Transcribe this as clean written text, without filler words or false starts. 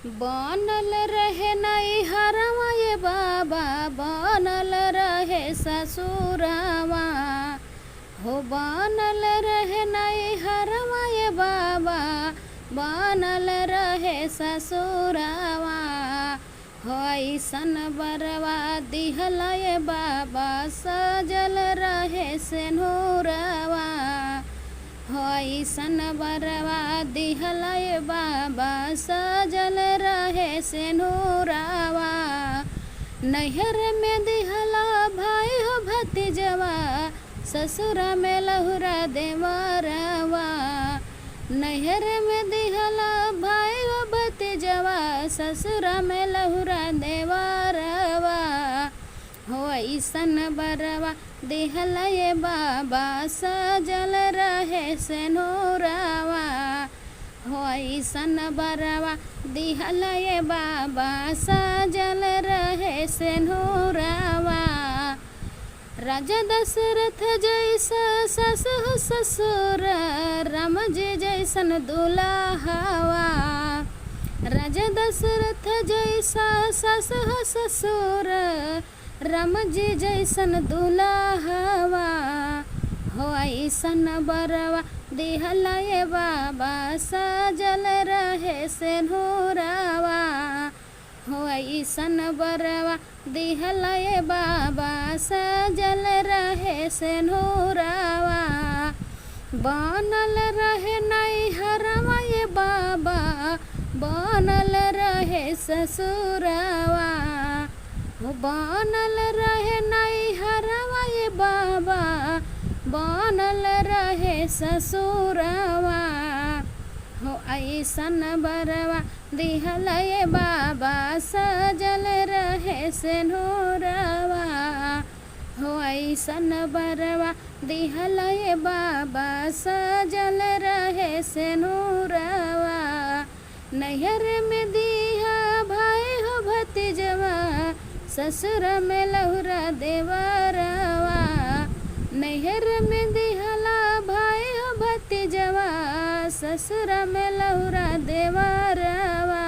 बनल रहे नैहरवा ये बाबा, बनल रहे ससुरवा हो। बनल रहे नैहरवा ये बाबा, बनल रहे ससुरवा हो। ऐसन बरवा दिहल ये बाबा, सजल रहे सेनुरवा हो। ऐसन बरवा दिहल ये बाबा, सजल रहे सेनुरवा। नैहर में दिहला भाई हो भतीजवा, ससुर में लहुरा देवरवा। नैहर में दिहला भाई हो भतीजवा, ससुर में लहुरा देवरवा हो। ऐसन बरवा दिहल ये बाबा, सजल रहे सेनुरवा हो। ऐसन बरवा दिहल ये बाबा, सजल रहे सेनुरवा। राजा दशरथ जैसा ससु ससुर, राम जी जैसन दुल्हवा। राजा दशरथ जैसा ससु ससुर, राम जी जैसन दुल्हवा हो। ऐसन बरवा दिहल ये बाबा, सजल रहे सेनुरवा हो। ऐसन बरवा दिहल ये बाबा, सजल रहे सेनुरवा। बनल रहे नैहरवा ये बाबा, बनल रहे ससुरवा हो। बनल रहे नैहरवा ये बाबा, बनल रहे ससुरवा हो। ऐसन बरवा दिहल ये बाबा, सजल रहे सेनुरवा हो। ऐसन बरवा दिहल ये बाबा, सजल रहे सेनुरवा। नैहर में दिहा भाई हो भतीजवा, ससुर में लहुरा देवरवा। नैहर में दिहला भाई हो भतीजवा, ससुर में लहुरा देवरवा।